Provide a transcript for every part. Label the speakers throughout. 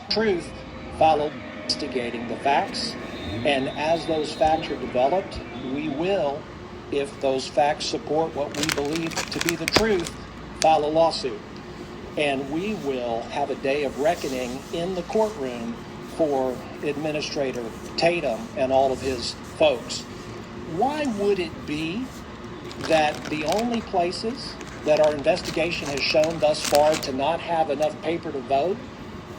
Speaker 1: Truth followed investigating the facts, and as those facts are developed, we will, if those facts support what we believe to be the truth, file a lawsuit. And we will have a day of reckoning in the courtroom for Administrator Tatum and all of his folks. Why would it be that the only places that our investigation has shown thus far to not have enough paper to vote,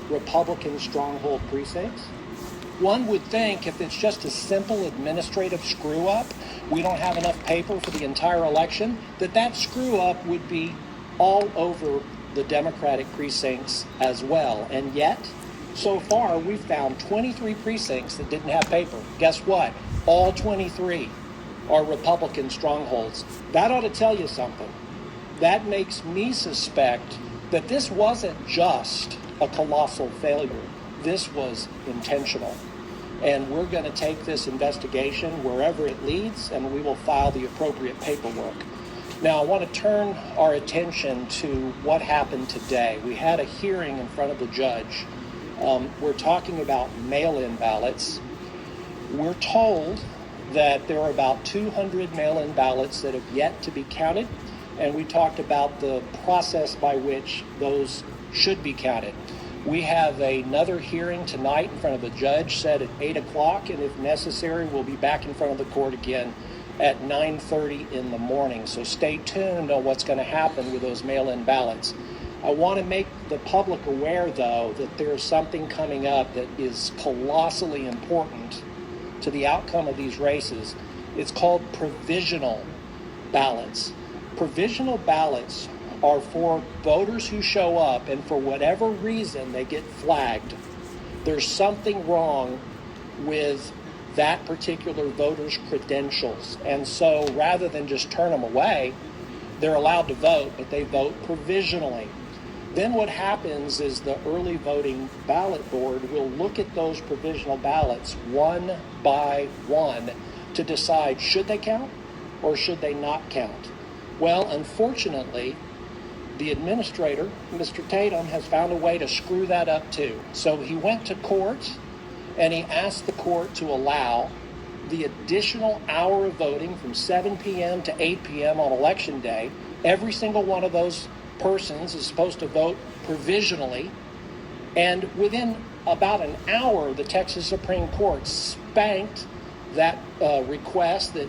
Speaker 1: Republican stronghold precincts? One would think if it's just a simple administrative screw-up, we don't have enough paper for the entire election, that screw-up would be all over the Democratic precincts as well. And yet, so far, we've found 23 precincts that didn't have paper. Guess what? All 23 are Republican strongholds. That ought to tell you something. That makes me suspect that this wasn't just a colossal failure. This was intentional. And we're going to take this investigation wherever it leads, and we will file the appropriate paperwork. Now, I want to turn our attention to what happened today. We had a hearing in front of the judge. We're talking about mail-in ballots. We're told that there are about 200 mail-in ballots that have yet to be counted, and we talked about the process by which those should be counted. We have another hearing tonight in front of the judge set at 8 o'clock, and if necessary, we'll be back in front of the court again at 9:30 in the morning. So stay tuned on what's going to happen with those mail-in ballots. I want to make the public aware, though, that there's something coming up that is colossally important to the outcome of these races. It's called provisional ballots. Provisional ballots are for voters who show up and for whatever reason they get flagged. There's something wrong with that particular voter's credentials. And so rather than just turn them away, they're allowed to vote, but they vote provisionally. Then what happens is the early voting ballot board will look at those provisional ballots one by one to decide should they count or should they not count. Well, unfortunately, the administrator, Mr. Tatum, has found a way to screw that up too. So he went to court and he asked the court to allow the additional hour of voting from 7 p.m. to 8 p.m. on Election Day. Every single one of those persons is supposed to vote provisionally. And within about an hour, the Texas Supreme Court spanked that request that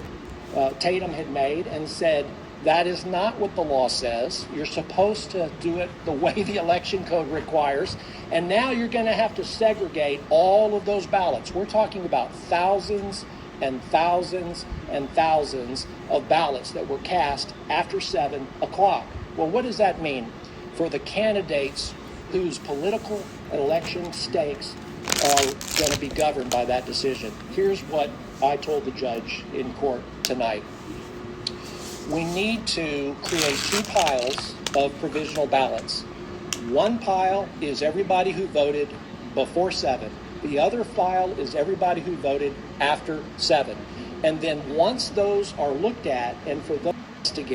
Speaker 1: Tatum had made and said, that is not what the law says. You're supposed to do it the way the election code requires. And now you're going to have to segregate all of those ballots. We're talking about thousands and thousands and thousands of ballots that were cast after 7 o'clock. Well, what does that mean for the candidates whose political election stakes are going to be governed by that decision? Here's what I told the judge in court tonight. We need to create 2 piles of provisional ballots. One pile is everybody who voted before 7. The other file is everybody who voted after 7. And then once those are looked at and for those investigated,